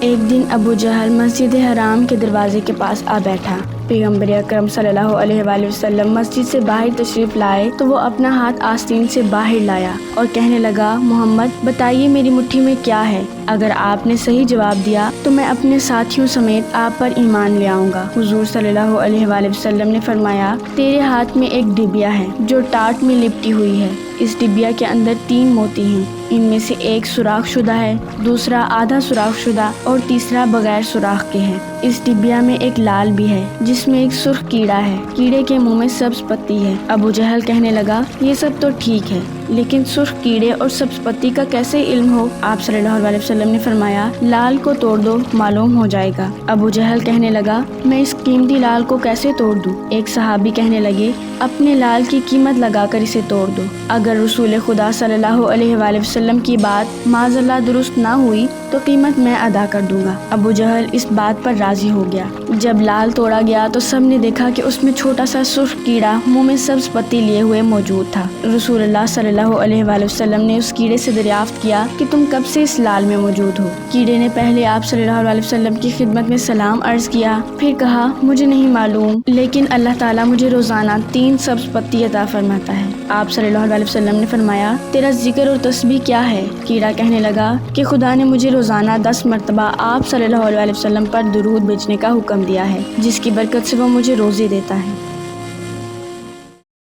ایک دن ابو جہل مسجد حرام کے دروازے کے پاس آ بیٹھا۔ پیغمبر اکرم صلی اللہ علیہ وآلہ وسلم مسجد سے باہر تشریف لائے تو وہ اپنا ہاتھ آستین سے باہر لایا اور کہنے لگا، محمد بتائیے میری مٹھی میں کیا ہے؟ اگر آپ نے صحیح جواب دیا تو میں اپنے ساتھیوں سمیت آپ پر ایمان لے آؤں گا۔ حضور صلی اللہ علیہ وآلہ وسلم نے فرمایا، تیرے ہاتھ میں ایک ڈبیا ہے جو ٹاٹ میں لپٹی ہوئی ہے۔ اس ڈبیا کے اندر 3 موتی ہیں، ان میں سے ایک سوراخ شدہ ہے، دوسرا آدھا سوراخ شدہ اور تیسرا بغیر سوراخ کے ہے۔ اس ڈبیا میں ایک لال بھی ہے جس میں ایک سرخ کیڑا ہے، کیڑے کے منہ میں سبز پتی ہے۔ ابو جہل کہنے لگا، یہ سب تو ٹھیک ہے لیکن سرخ کیڑے اور سبز پتی کا کیسے علم ہو؟ آپ صلی اللہ علیہ وسلم نے فرمایا، لال کو توڑ دو، معلوم ہو جائے گا۔ ابو جہل کہنے لگا، میں اس قیمتی لال کو کیسے توڑ دوں؟ ایک صحابی کہنے لگے، اپنے لال کی قیمت لگا کر اسے توڑ دو۔ اگر رسول خدا صلی اللہ علیہ وآلہ وسلم کی بات معاذ اللہ درست نہ ہوئی تو قیمت میں ادا کر دوں گا۔ ابو جہل اس بات پر راضی ہو گیا۔ جب لال توڑا گیا تو سب نے دیکھا کہ اس میں چھوٹا سا سرخ کیڑا منہ میں سبز پتی لیے ہوئے موجود تھا۔ رسول اللہ صلی اللہ علیہ وآلہ وسلم نے اس کیڑے سے دریافت کیا کہ تم کب سے اس لال میں موجود ہو؟ کیڑے نے پہلے آپ صلی اللہ علیہ وسلم کی خدمت میں سلام عرض کیا، پھر کہا، مجھے نہیں معلوم لیکن اللہ تعالیٰ مجھے روزانہ 3 سبز پتی عطا فرماتا ہے۔ آپ صلی اللہ علیہ وسلم نے فرمایا، تیرا ذکر اور تسبیح کیا ہے؟ کیڑا کہنے لگا کہ خدا نے مجھے روزانہ 10 مرتبہ آپ صلی اللہ علیہ وسلم پر درود بھیجنے کا حکم دیا ہے، جس کی برکت سے وہ مجھے روزی دیتا ہے۔